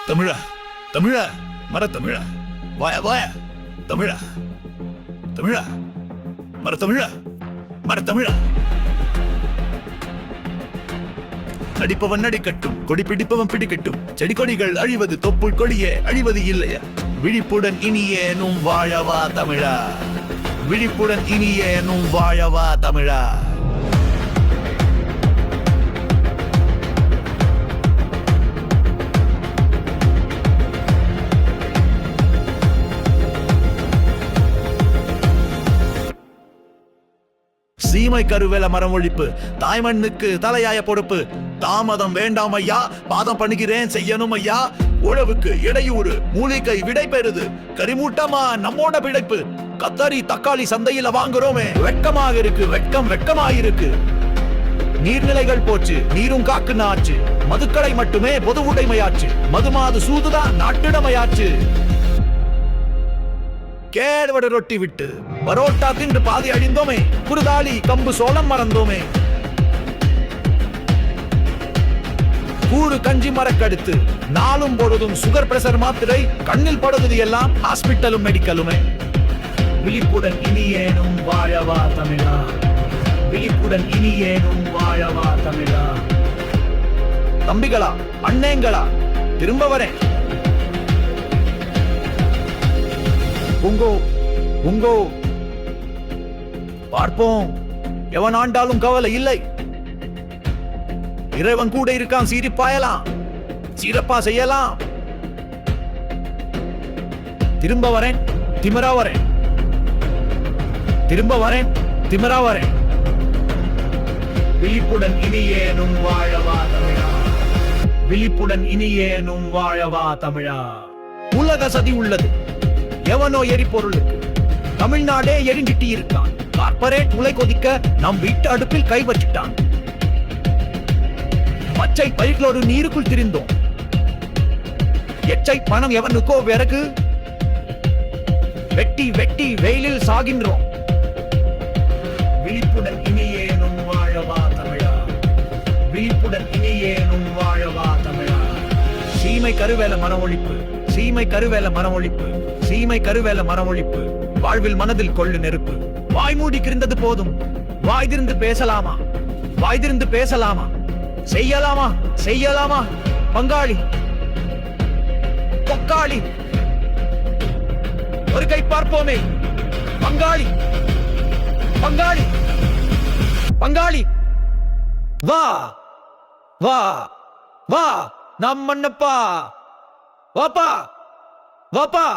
தமிழா தமிழா மர தமிழா வாய வாய தமிழா தமிழா மர தமிழா மர தமிழா நடிப்பவன் நடிக்கட்டும் கொடி பிடிப்பவன் பிடிக்கட்டும் செடி கொடிகள் அழிவது தொப்புள் கொடியே அழிவது இல்லையா விழிப்புடன் இனியேனும் வாழவா தமிழா விழிப்புடன் இனியேனும் வாழவா தமிழா சீமை கருவேல மரம் ஒழிப்பு தாய்மண்ணுக்கு தலையாய பொறுப்பு தாமதம் வேண்டாம் ஐயா பாதம் பண்ணுகிறேன் செய்யணும் ஐயா உழவுக்கு இடையூறு மூலிகை விடை பெறுது கரிமூட்டமா நம்மோட பிழைப்பு கத்தரி தக்காளி சந்தையில வாங்குறோமே வெட்கமாக இருக்கு வெட்கமாயிருக்கு நீர்நிலைகள் போச்சு நீரும் காக்குன்னு ஆச்சு மதுக்கடை மட்டுமே பொது உடைமையாச்சு மதுமாது சூதுதான் நாட்டிடமையாச்சு கேழ்வடு ரொட்டி விட்டு பரோட்டா தின்று பாதி அழிந்தோமே குருதாளி கம்பு சோளம் மறந்தோமே கூடு கஞ்சி மரக்கடுத்து நாளும் பொழுதும் சுகர் பிரஷர் மாத்திரை கண்ணில் படுவது எல்லாம் ஹாஸ்பிட்டலும் மெடிக்கலுமே விழிப்புடன் இனியேனும் வாழவா தமிழா விழிப்புடன் இனியேனும் வாழவா தமிழா தம்பிகளா அண்ணேங்களா திரும்ப வரேன் உங்கோ பார்ப்போம் எவன் ஆண்டாலும் கவலை இல்லை இறைவன் கூட இருக்கான் சீரிப்பாயலாம் சீரப்பா செய்யலாம் திரும்ப வரேன் திமிரா வரேன் திரும்ப வரேன் திமிரா வரேன் விழிப்புடன் இனியேனும் வாழவா தமிழா விழிப்புடன் இனியேனும் வாழவா தமிழா உலக சதி உள்ளது எவனோ எரிபொருளுக்கு தமிழ்நாடே எரிஞ்சிட்டு இருக்கான் கார்பரேட் உலை கொதிக்க நம் வீட்டு அடுப்பில் கை வச்சிட்டான் பச்சை பயிர்களோடு நீருக்குள் திரிந்தோம் எச்சை பணம் எவனுக்கோ விறகு வெட்டி வெட்டி வெயிலில் சாகின்றோம் விழிப்புடன் இனியேனும் வாழவா தமிழா விழிப்புடன் இனியேனும் வாழவா தமிழா சீமை கருவேல மரம் ஒழிப்பு சீமை கருவேல மரம் ஒழிப்பு சீமை கருவேல மரம் ஒழிப்பு வாழ்வில் மனதில் கொள்ளு நெருப்பு வாய் மூடி கிருந்தது போதும் வாய்திருந்து பேசலாமா வாய்திருந்து பேசலாமா செய்யலாமா செய்யலாமா பங்காளி பொக்காளி ஒரு கை பார்ப்போமே பங்காளி பங்காளி பங்காளி வா வா வா நம் மன்னப்பா வாப்பா வாப்பா